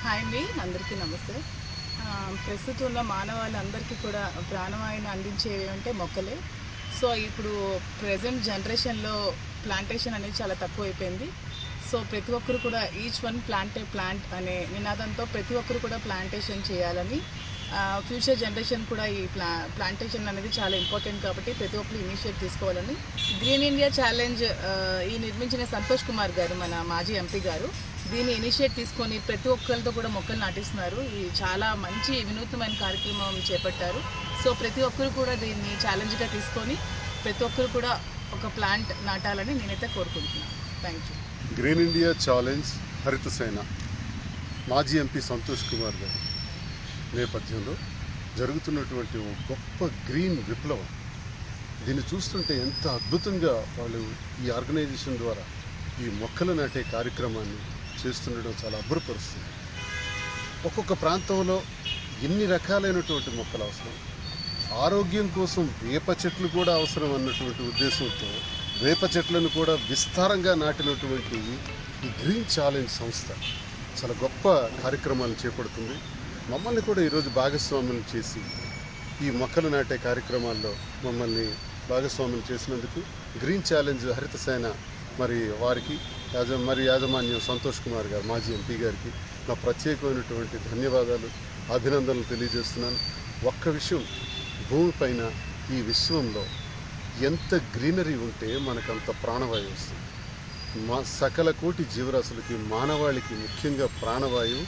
Hi అండి, అందరికీ నమస్తే. ప్రస్తుతంలో మానవాళందరికీ కూడా ప్రాణవాయువుని అందించేవి అంటే మొక్కలే. సో ఇప్పుడు ప్రజెంట్ జనరేషన్లో ప్లాంటేషన్ అనేది చాలా తక్కువైపోయింది. సో ప్రతి ఒక్కరు కూడా ఈచ్ వన్ ప్లాంట్ ఏ ప్లాంట్ అనే నినాదంతో ప్రతి ఒక్కరు కూడా ప్లాంటేషన్ చేయాలని, ఫ్యూచర్ జనరేషన్ కూడా ఈ ప్లాంటేషన్ అనేది చాలా ఇంపార్టెంట్ కాబట్టి ప్రతి ఒక్కరు ఇనిషియేట్ తీసుకోవాలని గ్రీన్ ఇండియా ఛాలెంజ్ ఈ నిర్మించిన సంతోష్ కుమార్ గారు, మన మాజీ ఎంపీ గారు, దీన్ని ఇనిషియేట్ తీసుకొని ప్రతి ఒక్కరితో కూడా మొక్కలు నాటిస్తున్నారు. ఈ చాలా మంచి వినూత్నమైన కార్యక్రమం చేపట్టారు. సో ప్రతి ఒక్కరు కూడా దీన్ని ఛాలెంజ్గా తీసుకొని ప్రతి ఒక్కరు కూడా ఒక ప్లాంట్ నాటాలని నేనైతే కోరుకుంటున్నాను. Thank you. Green India challenge హరిత సేన మాజీ ఎంపీ సంతోష్ కుమార్ గారు నేపథ్యంలో జరుగుతున్నటువంటి ఒక గొప్ప గ్రీన్ విప్లవం. దీన్ని చూస్తుంటే ఎంత అద్భుతంగా వాళ్ళు ఈ ఆర్గనైజేషన్ ద్వారా ఈ మొక్కలు నాటే కార్యక్రమాన్ని చేస్తుండడం చాలా అబ్బురపరుస్తుంది. ఒక్కొక్క ప్రాంతంలో ఎన్ని రకాలైనటువంటి మొక్కలు అవసరం, ఆరోగ్యం కోసం వేప చెట్లు కూడా అవసరం అన్నటువంటి ఉద్దేశంతో వేప చెట్లను కూడా విస్తారంగా నాటినటువంటి ఈ గ్రీన్ ఛాలెంజ్ సంస్థ చాలా గొప్ప కార్యక్రమాలు చేపడుతుంది. మమ్మల్ని కూడా ఈరోజు భాగస్వాములు చేసి ఈ మొక్కలు నాటే కార్యక్రమాల్లో మమ్మల్ని భాగస్వాములు చేసినందుకు గ్రీన్ ఛాలెంజ్ హరిత సేన వారికి యాజమాన్యం సంతోష్ కుమార్ గారు, మాజీ ఎంపీ గారికి నా ప్రత్యేకమైనటువంటి ధన్యవాదాలు, అభినందనలు తెలియజేస్తున్నాను. ఒక్క విషయం, భూమిపైన ఈ విశ్వంలో ఎంత గ్రీనరీ ఉంటే మనకంత ప్రాణవాయువు వస్తుంది. సకల కోటి జీవరాశులకి, మానవాళికి ముఖ్యంగా ప్రాణవాయువు